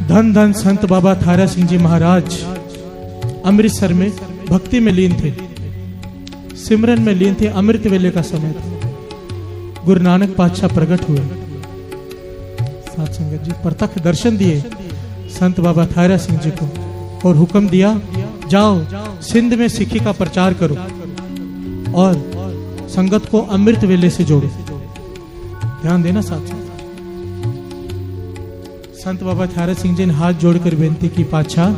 धन धन संत बाबा थारा सिंह जी महाराज अमृतसर में भक्ति में लीन थे, सिमरन में लीन थे। अमृत वेले का समय था। गुरु नानक पातशाह प्रकट हुए, साथ संगत जी प्रत्यक्ष दर्शन दिए संत बाबा थारा सिंह जी को और हुक्म दिया, जाओ सिंध में सिक्खी का प्रचार करो और संगत को अमृत वेले से जोड़ो। ध्यान देना साथ। संत बाबा थारा सिंह जी ने हाथ जोड़कर बेनती की, पातशाह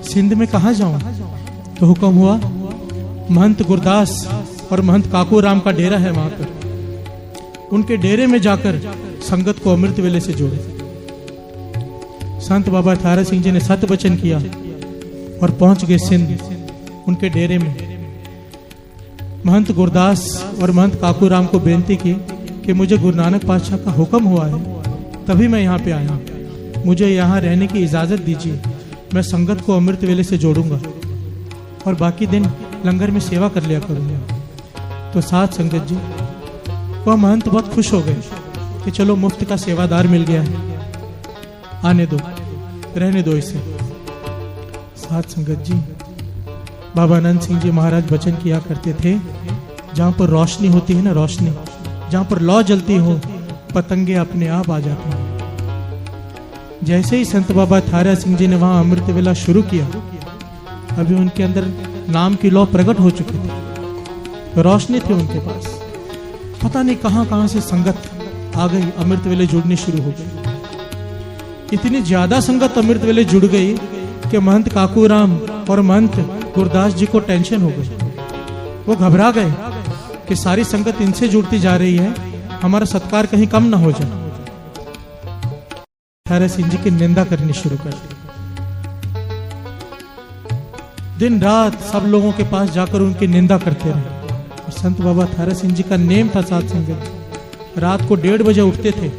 सिंध में कहां जाऊं? तो हुक्म हुआ, महंत गुरदास और महंत काकू राम का डेरा है, वहां पर उनके डेरे में जाकर संगत को अमृत वेले से जोड़े। संत बाबा थारा सिंह जी ने सत वचन किया और पहुंच गए सिंध। उनके डेरे में महंत गुरदास और महंत काकू राम को बेनती की कि मुझे गुरु नानक पातशाह का हुक्म हुआ है, तभी मैं यहाँ पे आया, मुझे यहाँ रहने की इजाजत दीजिए। मैं संगत को अमृत वेले से जोड़ूंगा और बाकी दिन लंगर में सेवा कर लिया करूंगा। तो साथ संगत जी वह महंत बहुत खुश हो गए कि चलो मुफ्त का सेवादार मिल गया है, आने दो, रहने दो इसे। साथ संगत जी बाबा आनंद सिंह जी महाराज वचन किया करते थे, जहां पर रोशनी होती है ना, रोशनी जहां पर लौ जलती हो, पतंगे अपने आप आ जाती हैं। जैसे ही संत बाबा थारा सिंह जी ने वहां अमृत वेला शुरू किया, अभी उनके अंदर नाम की लौ प्रकट हो चुकी थी, रोशनी थी उनके पास। पता नहीं कहां कहां से संगत आ गई, अमृत वेले जुड़नी शुरू हो गई। इतनी ज्यादा संगत अमृत वेले जुड़ गई कि महंत काकू राम और महंत गुरदास जी को टेंशन हो गई। वो घबरा गए कि सारी संगत इनसे जुड़ती जा रही है, हमारा सत्कार कहीं कम ना हो जाए। थारा सिंह जी की निंदा करनी शुरू कर दी। दिन रात सब लोगों के पास जाकर उनकी निंदा करते रहे। और संत बाबा थारा सिंह जी का नेम था, साथ संगत रात को 1:30 बजे उठते थे,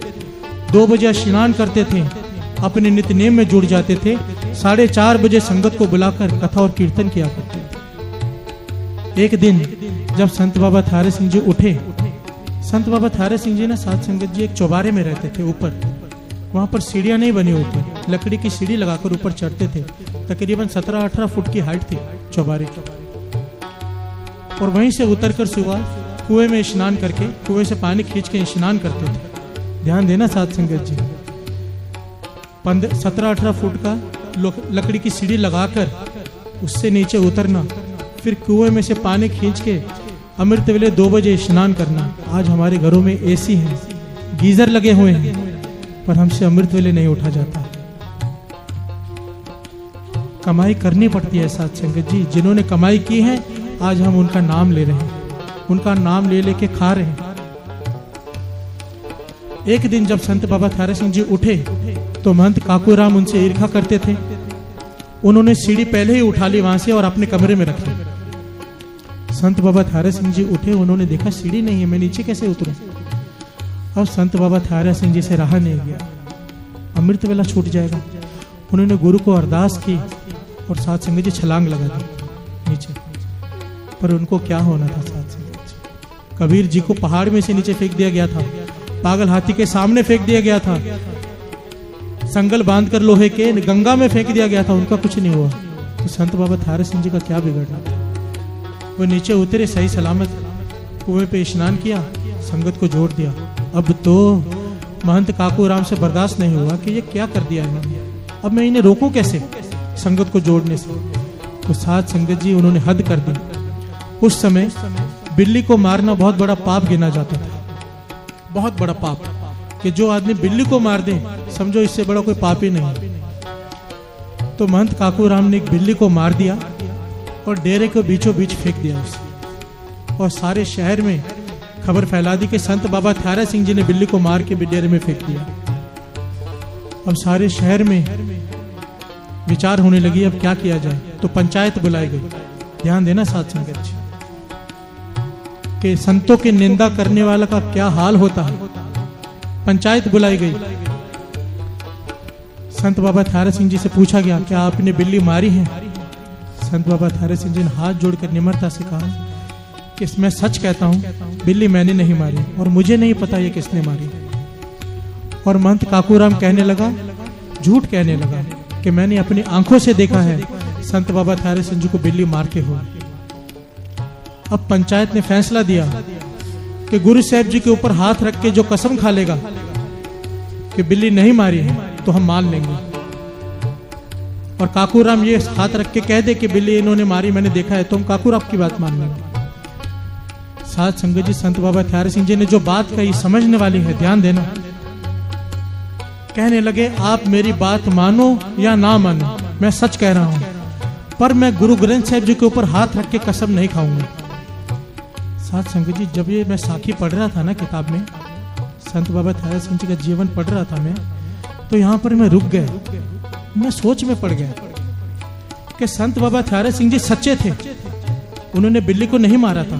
2 बजे स्नान करते थे, अपने नित्य नेम में जुड़ जाते थे, 4:30 बजे संगत को बुलाकर कथा और कीर्तन किया करते थे। एक दिन जब संत बाबा थारा सिंह जी उठे, संत बाबा थारा सिंह जी ना, साथ संगत जी एक चौबारे में रहते थे ऊपर, वहां पर सीढ़ियां नहीं बनी, ऊपर लकड़ी की सीढ़ी लगाकर ऊपर चढ़ते थे। तकरीबन 17-18 फुट की हाइट थी चौबारे की। और वहीं से उतरकर सुबह कुएं में स्नान करके, कुएं से पानी खींच के स्नान करते थे। ध्यान देना साथ संगत जी, 17-18 फुट का लकड़ी की सीढ़ी लगाकर उससे नीचे उतरना, फिर कुएं में से पानी खींच के अमृत वेले 2 बजे स्नान करना। आज हमारे घरों में एसी है, गीजर लगे हुए हैं, पर हमसे अमृत वेले नहीं उठा जाता। कमाई करनी पड़ती है साथ संगत जी। जिन्होंने कमाई की है, आज हम उनका नाम ले रहे हैं, उनका नाम ले लेके खा रहे हैं। एक दिन जब संत बाबा थारा सिंह जी उठे तो महंत काकू राम उनसे ईर्ष्या करते थे। उन्होंने सीढ़ी पहले ही उठा ली वहां से और अपने कमरे में रख ली। संत बाबा थारा सिंह जी उठे, उन्होंने देखा सीढ़ी नहीं है, मैं नीचे कैसे उतरूं। अब संत बाबा थारा सिंह जी से रहा नहीं गया, अमृत वेला छूट जाएगा। उन्होंने गुरु को अरदास की और साथ संगत जी छलांग लगा दी नीचे। पर उनको क्या होना था साथ संगत जी, कबीर जी को पहाड़ में से नीचे फेंक दिया गया था, पागल हाथी के सामने फेंक दिया गया था, संगल बांधकर लोहे के गंगा में फेंक दिया गया था, उनका कुछ नहीं हुआ। तो संत बाबा थारा सिंह जी का क्या बिगड़ना था। वो नीचे उतरे सही सलामत, कुएं पे स्नान किया, संगत को जोड़ दिया। अब तो महंत काकू राम से बर्दाश्त नहीं हुआ कि ये क्या कर दिया इन्होंने, अब मैं इन्हें रोकूं कैसे संगत को जोड़ने से। तो साथ संगत जी उन्होंने हद कर दी। उस समय बिल्ली को मारना बहुत बड़ा पाप गिना जाता था, बहुत बड़ा पाप, कि जो आदमी बिल्ली को मार दे समझो इससे बड़ा कोई पाप ही नहीं। तो महंत काकू राम ने एक बिल्ली को मार दिया और डेरे को बीचों बीच फेंक दिया उसे, और सारे शहर में खबर फैला दी कि संत बाबा थारा सिंह जी ने बिल्ली को मार के डेरे में फेंक दिया। अब सारे शहर में विचार होने लगी अब क्या किया जाए। तो पंचायत बुलाई गई। ध्यान देना साथ संगत जी कि संतों की निंदा करने वाला का क्या हाल होता है। पंचायत बुलाई गई। संत बाबा थारा सिंह जी से पूछा गया, क्या आपने बिल्ली मारी है? संत बाबा थारा सिंह जी ने हाथ जोड़कर निम्रता से कहा कि मैं सच कहता हूं, बिल्ली मैंने नहीं मारी और मुझे नहीं पता ये किसने मारी। और महंत काकू राम कहने लगा, झूठ कहने लगा कि मैंने अपनी आंखों से देखा है संत बाबा थारे सिंह जी को बिल्ली मारते हुए। अब पंचायत ने फैसला दिया कि गुरु साहब जी के ऊपर हाथ रख के जो कसम खा लेगा कि बिल्ली नहीं मारी है तो हम मान लेंगे, और काकूराम ये हाथ रख के कह दे कि बिल्ली इन्होंने मारी, मैंने देखा है, तो हम काकूराम की बात मान लेंगे। साथ संगत जी, संत बाबा थारे सिंह जी ने जो बात कही समझने वाली है, ध्यान देना। कहने लगे आप मेरी बात मानो या ना मानो, मैं सच कह रहा हूं, पर मैं गुरु ग्रंथ साहब जी के ऊपर हाथ रख के कसम नहीं खाऊंगा। साथ संगत जी, जब ये मैं साखी पढ़ रहा था ना किताब में, संत बाबा थारे सिंह जी का जीवन पढ़ रहा था मैं, तो यहां पर मैं रुक गया, मैं सोच में पड़ गया कि संत बाबा थारे सिंह जी सच्चे थे, उन्होंने बिल्ली को नहीं मारा था,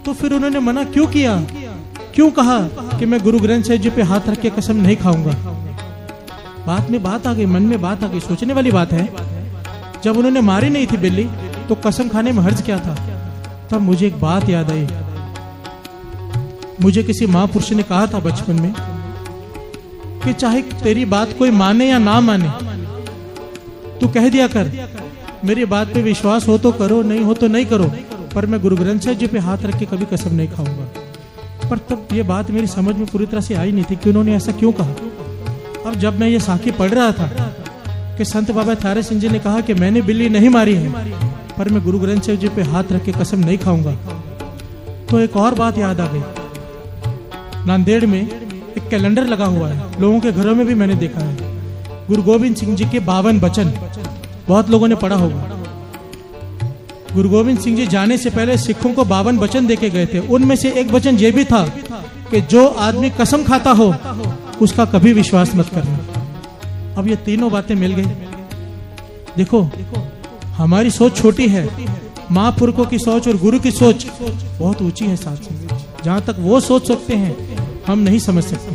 तो फिर उन्होंने मना क्यों किया, क्यों कहा कि मैं गुरु ग्रंथ साहब जी पे हाथ रख के कसम नहीं खाऊंगा। बात में बात आ गई, मन में बात आ गई, सोचने वाली बात है। जब उन्होंने मारी नहीं थी बिल्ली तो कसम खाने में हर्ज क्या था। तब मुझे एक बात याद आई, मुझे किसी महापुरुष ने कहा था बचपन में कि चाहे तेरी बात कोई माने या ना माने, तू कह दिया कर, मेरी बात पे विश्वास हो तो करो, नहीं हो तो नहीं करो, पर मैं गुरु ग्रंथ साहब जी पे हाथ रख के कभी कसम नहीं खाऊंगा। पर तब ये बात मेरी समझ में पूरी तरह से आई नहीं थी कि उन्होंने ऐसा क्यों कहा। अब जब मैं ये साखी पढ़ रहा था कि संत बाबा थारे सिंह जी ने कहा कि मैंने बिल्ली नहीं मारी है, पर मैं गुरु ग्रंथ साहब जी पे हाथ रख के कसम नहीं खाऊंगा, तो एक और बात याद आ गई। नांदेड़ में एक कैलेंडर लगा हुआ है, लोगों के घरों में भी मैंने देखा है, गुरु गोविंद सिंह जी के 52 वचन, बहुत लोगों ने पढ़ा होगा। गुरु गोविंद सिंह जी जाने से पहले सिखों को 52 वचन देके गए थे। उनमें से एक वचन ये भी था कि जो आदमी कसम खाता हो उसका कभी विश्वास मत करना। अब ये तीनों बातें मिल गई। देखो, हमारी सोच छोटी है, महापुरुषों की सोच और गुरु की सोच बहुत ऊंची है। साथ में जहां तक वो सोच सकते हैं हम नहीं समझ सकते।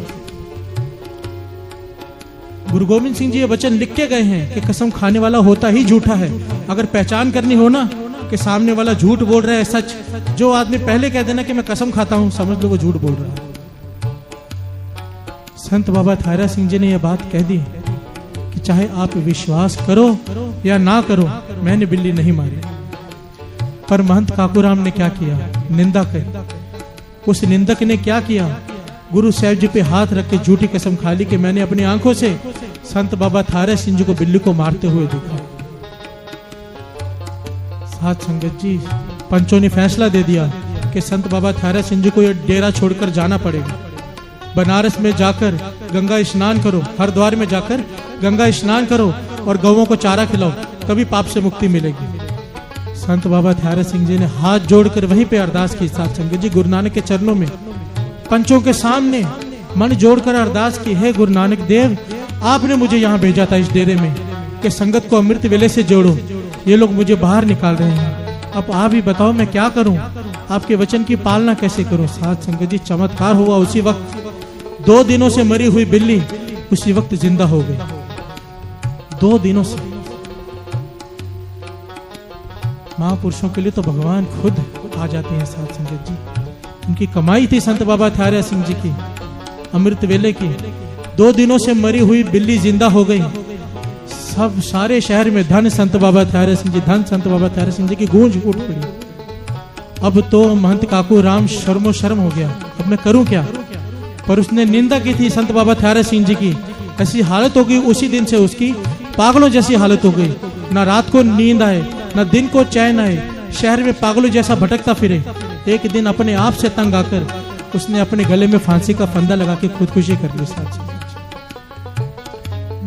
गुरु गोविंद सिंह जी ये वचन लिख के गए हैं कि कसम खाने वाला होता ही झूठा है। अगर पहचान करनी हो ना कि सामने वाला झूठ बोल रहा है सच, जो आदमी पहले कह देना कि मैं कसम खाता हूं, समझ लो वो झूठ बोल रहा है। संत बाबा थारा सिंह जी ने यह बात कह दी कि चाहे आप विश्वास करो या ना करो, मैंने बिल्ली नहीं मारी। पर महंत काकूराम ने क्या किया, निंदा की। उस निंदक ने क्या किया, गुरु साहब जी पे हाथ रख के झूठी कसम खा ली कि मैंने अपनी आंखों से संत बाबा थारे सिंह जी को बिल्ली को मारते हुए देखा। साथ संगत जी, पंचों ने फैसला दे दिया कि संत बाबा थारे सिंह जी को ये डेरा छोड़कर जाना पड़ेगा। बनारस में जाकर गंगा स्नान करो, हरिद्वार में जाकर गंगा स्नान करो और गौओं को चारा खिलाओ, तभी पाप से मुक्ति मिलेगी। संत बाबा थारे सिंह जी ने हाथ जोड़कर वहीं पे अरदास की। साथ संगत जी, गुरु नानक के चरणों में पंचों के सामने मन जोड़कर अरदास की, हे गुरु नानक देव, आपने मुझे यहाँ भेजा था इस डेरे में कि संगत को अमृत वेले से जोड़ो, ये लोग मुझे बाहर निकाल रहे हैं, अब आप ही बताओ मैं क्या करूं, आपके वचन की पालना कैसे करूं। साथ संगत जी, चमत्कार हुआ। उसी वक्त 2 दिनों से मरी हुई बिल्ली उसी वक्त जिंदा हो गई। 2 दिनों से। महापुरुषों के लिए तो भगवान खुद आ जाते हैं। साथ संगत जी, उनकी कमाई थी संत बाबा थारे सिंह जी की, अमृत वेले की। 2 दिनों से मरी हुई बिल्ली जिंदा हो गई। सब सारे शहर में धन संत बाबा थारे सिंह जी, धन संत बाबा थारे सिंह जी की गूंज उठ पड़ी। अब तो महंत काकूराम शर्मो शर्म हो गया, अब मैं करूं क्या। पर उसने निंदा की थी संत बाबा थारे सिंह जी की, ऐसी हालत हो गई उसी दिन से उसकी पागलों जैसी हालत हो गई। ना रात को नींद आए, ना दिन को चैन आए, शहर में पागलों जैसा भटकता फिरे। एक दिन अपने आप से तंग आकर उसने अपने गले में फांसी का फंदा लगा के खुदकुशी कर ली। साथ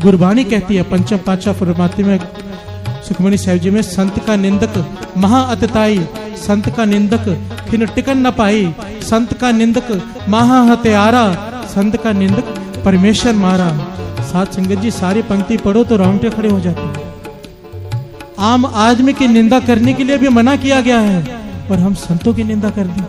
गुरबानी कहती है, पंचम पातशाह फरमाते में सुखमनी साहिब जी में, संत का निंदक महा अतताई, संत का निंदक फिर टिकन न पाई, संत का निंदक महा हत्यारा, संत का निंदक परमेश्वर मारा। साथ संगत जी, सारी पंक्ति पढ़ो तो रोंगटे खड़े हो जाते हैं। आम आदमी की निंदा करने के लिए भी मना किया गया है, पर हम संतों की निंदा कर दी।